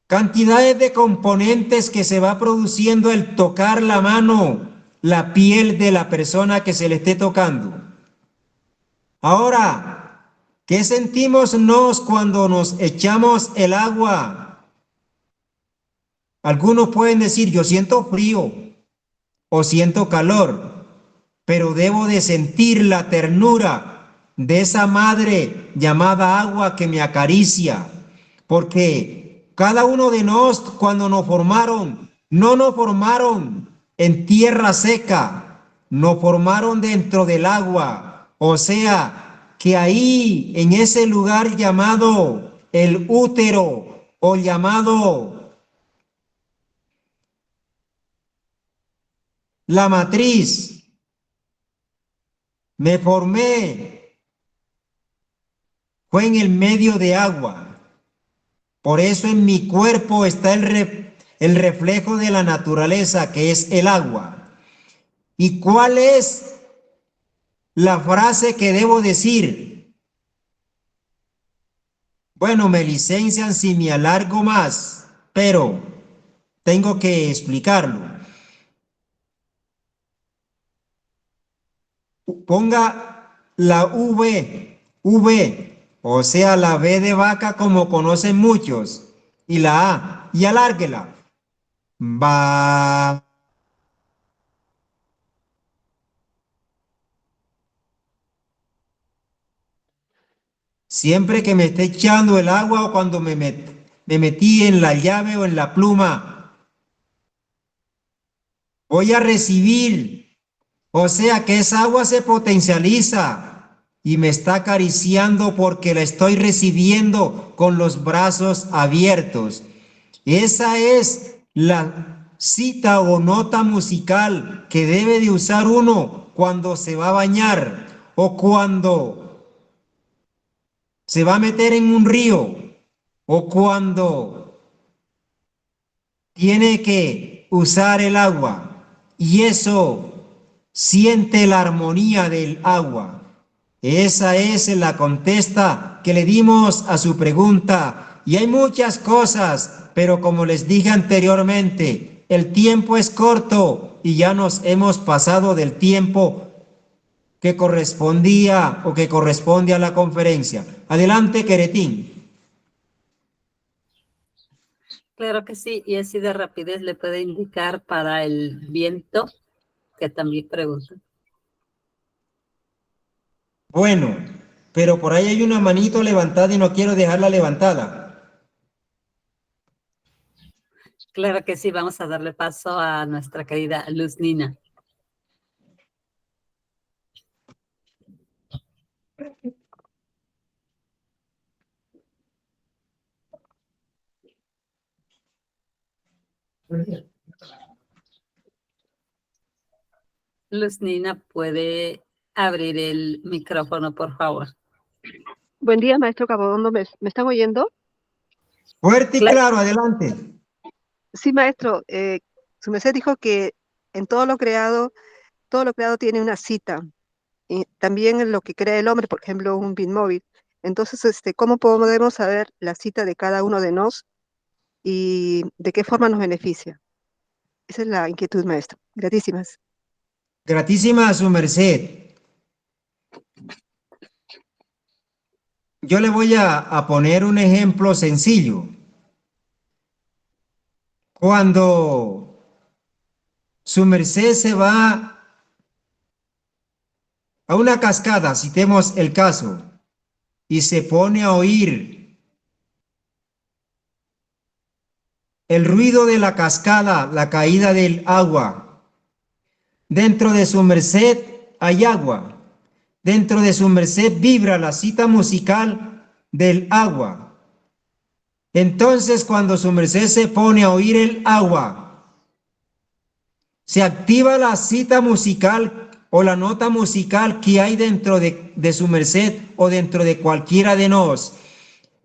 Speaker 1: Cantidades de componentes que se va produciendo el tocar la mano, la piel de la persona que se le esté tocando. Ahora, ¿qué sentimos nos cuando nos echamos el agua? Algunos pueden decir, yo siento frío o siento calor, pero debo de sentir la ternura de esa madre llamada agua que me acaricia, porque cada uno de nosotros cuando nos formaron, no nos formaron en tierra seca, nos formaron dentro del agua, o sea, que ahí en ese lugar llamado el útero o llamado la matriz, me formé, fue en el medio de agua. Por eso en mi cuerpo está el reflejo de la naturaleza, que es el agua. ¿Y cuál es la frase que debo decir? Bueno, me licencian si me alargo más, pero tengo que explicarlo. Ponga la V, o sea, la B de vaca como conocen muchos, y la A, y alárguela. Va. Siempre que me esté echando el agua o cuando me metí en la llave o en la pluma, voy a recibir. O sea que esa agua se potencializa y me está acariciando porque la estoy recibiendo con los brazos abiertos. Esa es la cita o nota musical que debe de usar uno cuando se va a bañar o cuando se va a meter en un río o cuando tiene que usar el agua. Y eso siente la armonía del agua. Esa es la contesta que le dimos a su pregunta. Y hay muchas cosas, pero como les dije anteriormente, el tiempo es corto y ya nos hemos pasado del tiempo que correspondía o que corresponde a la conferencia. Adelante, Queretín.
Speaker 2: Claro que sí, y así de rapidez le puede indicar para el viento, que también pregunta.
Speaker 1: Bueno, pero por ahí hay una manito levantada y no quiero dejarla levantada.
Speaker 2: Claro que sí, vamos a darle paso a nuestra querida Luz Nina. Luz Nina, puede abrir el micrófono, por favor.
Speaker 5: Buen día, maestro Cabodondo. ¿Me están oyendo?
Speaker 1: Fuerte y claro, adelante.
Speaker 5: Sí, maestro. Su merced dijo que en todo lo creado tiene una cita. Y también en lo que crea el hombre, por ejemplo, un bitmóvil. Entonces, ¿cómo podemos saber la cita de cada uno de nos y de qué forma nos beneficia? Esa es la inquietud, maestro. Gratísimas.
Speaker 1: Gratísima a su merced. Yo le voy a poner un ejemplo sencillo. Cuando su merced se va a una cascada, citemos el caso, y se pone a oír el ruido de la cascada, la caída del agua. Dentro de su merced hay agua. Dentro de su merced vibra la cita musical del agua. Entonces, cuando su merced se pone a oír el agua, se activa la cita musical o la nota musical que hay dentro de su merced o dentro de cualquiera de nos.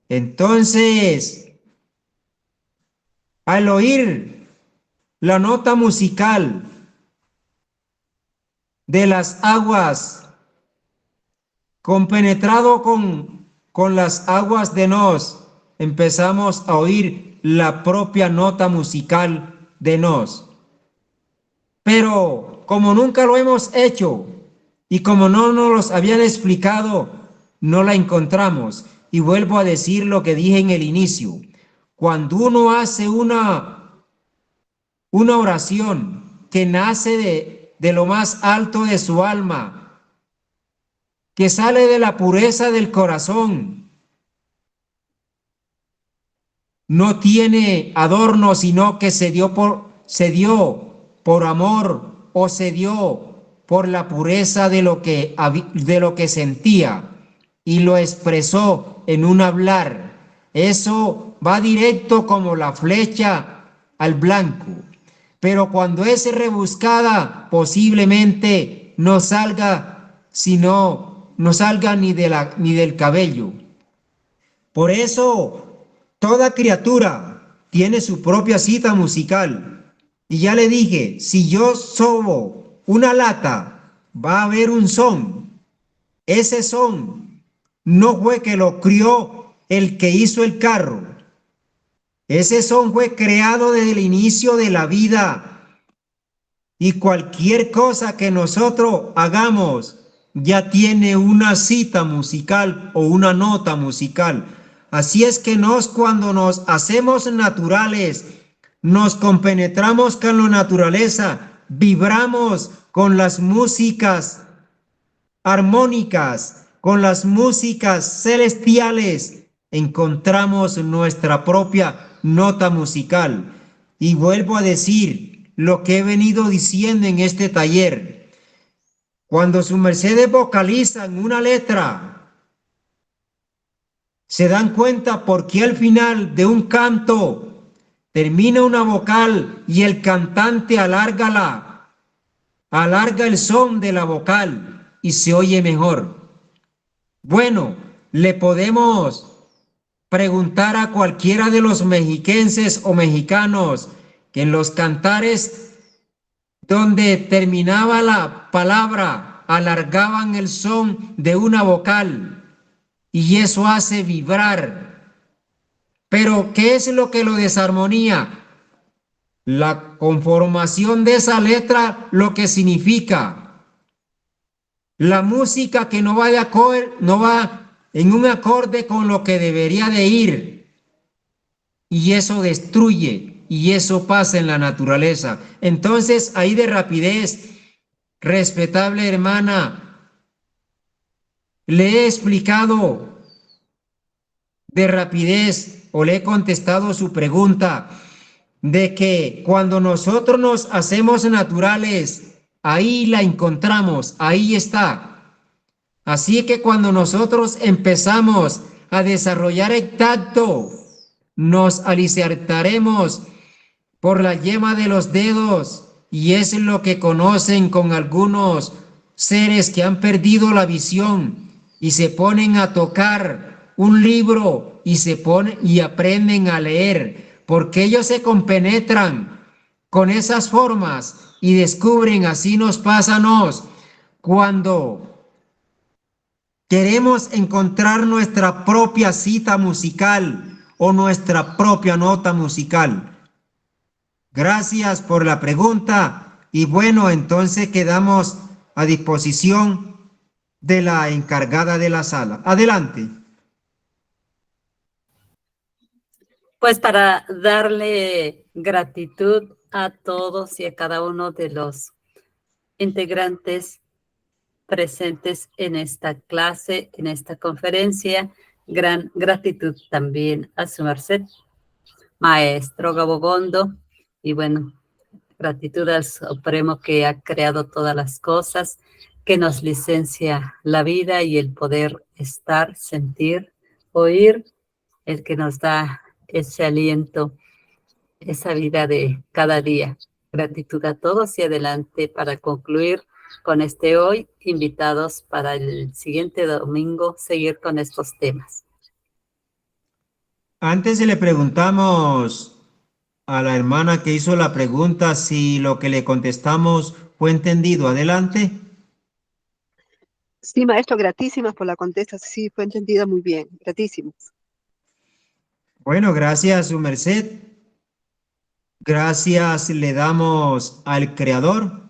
Speaker 1: Entonces, al oír la nota musical de las aguas, compenetrado con las aguas de nos, empezamos a oír la propia nota musical de nos. Pero como nunca lo hemos hecho y como no nos los habían explicado, no la encontramos. Y vuelvo a decir lo que dije en el inicio. Cuando uno hace una oración que nace de lo más alto de su alma, que sale de la pureza del corazón, no tiene adorno, sino que se dio por amor o se dio por la pureza de lo que sentía y lo expresó en un hablar. Eso va directo como la flecha al blanco. Pero cuando es rebuscada, posiblemente no salga, no salga ni del cabello. Por eso, toda criatura tiene su propia cita musical. Y ya le dije, si yo sobo una lata, va a haber un son. Ese son no fue que lo crió el que hizo el carro. Ese son fue creado desde el inicio de la vida. Y cualquier cosa que nosotros hagamos ya tiene una cita musical o una nota musical. Así es que cuando nos hacemos naturales, nos compenetramos con la naturaleza, vibramos con las músicas armónicas, con las músicas celestiales, encontramos nuestra propia nota musical. Y vuelvo a decir, lo que he venido diciendo en este taller. Cuando sus mercedes vocalizan una letra, se dan cuenta por qué al final de un canto termina una vocal y el cantante alarga el son de la vocal y se oye mejor. Bueno, le podemos preguntar a cualquiera de los mexiquenses o mexicanos que en los cantares donde terminaba la palabra alargaban el son de una vocal y eso hace vibrar. Pero ¿qué es lo que lo desarmonía? La conformación de esa letra, lo que significa. La música que no va en un acorde con lo que debería de ir. Y eso destruye, y eso pasa en la naturaleza. Entonces, ahí de rapidez, respetable hermana, le he explicado de rapidez o le he contestado su pregunta de que cuando nosotros nos hacemos naturales, ahí la encontramos, ahí está. Así que cuando nosotros empezamos a desarrollar el tacto, nos alicertaremos por la yema de los dedos y es lo que conocen con algunos seres que han perdido la visión y se ponen a tocar un libro y se ponen y aprenden a leer porque ellos se compenetran con esas formas y descubren, así nos pasa cuando queremos encontrar nuestra propia cita musical o nuestra propia nota musical. Gracias por la pregunta y bueno, entonces quedamos a disposición de la encargada de la sala. Adelante.
Speaker 2: Pues para darle gratitud a todos y a cada uno de los integrantes presentes en esta clase, en esta conferencia, gran gratitud también a su merced, maestro Gabogondo, y bueno, gratitud al Supremo que ha creado todas las cosas, que nos licencia la vida y el poder estar, sentir, oír, el que nos da ese aliento, esa vida de cada día. Gratitud a todos y adelante para concluir con este hoy, invitados para el siguiente domingo seguir con estos temas.
Speaker 1: Antes le preguntamos a la hermana que hizo la pregunta si lo que le contestamos fue entendido. Adelante.
Speaker 5: Sí, maestro, gratísimas por la contestación. Sí, fue entendida muy bien. Gratísimas.
Speaker 1: Bueno, gracias, su merced. Gracias le damos al Creador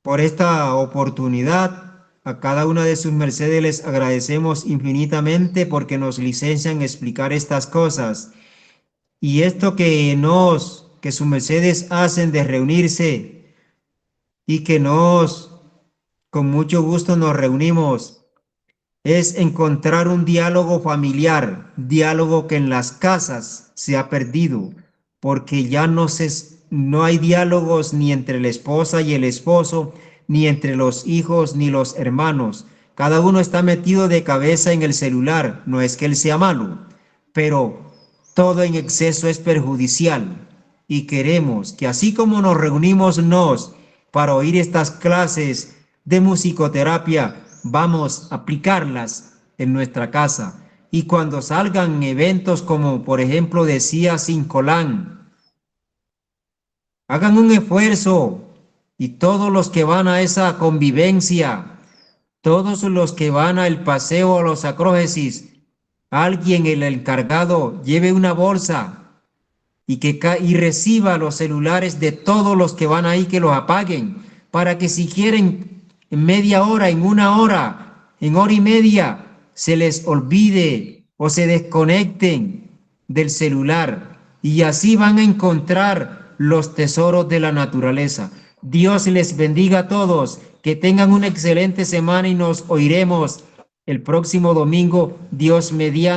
Speaker 1: por esta oportunidad. A cada una de sus mercedes les agradecemos infinitamente porque nos licencian explicar estas cosas. Y esto que sus mercedes hacen de reunirse y que con mucho gusto nos reunimos, es encontrar un diálogo familiar, diálogo que en las casas se ha perdido, porque ya no hay diálogos ni entre la esposa y el esposo, ni entre los hijos ni los hermanos. Cada uno está metido de cabeza en el celular. No es que él sea malo, pero todo en exceso es perjudicial. Y queremos que así como nos reunimos para oír estas clases de musicoterapia, vamos a aplicarlas en nuestra casa. Y cuando salgan eventos como por ejemplo decía Sincolán, hagan un esfuerzo y todos los que van a esa convivencia, todos los que van al paseo a los acrógesis, alguien, el encargado, lleve una bolsa y reciba los celulares de todos los que van ahí, que los apaguen, para que si quieren en media hora, en una hora, en hora y media, se les olvide o se desconecten del celular y así van a encontrar los tesoros de la naturaleza. Dios les bendiga a todos, que tengan una excelente semana y nos oiremos el próximo domingo, Dios mediante.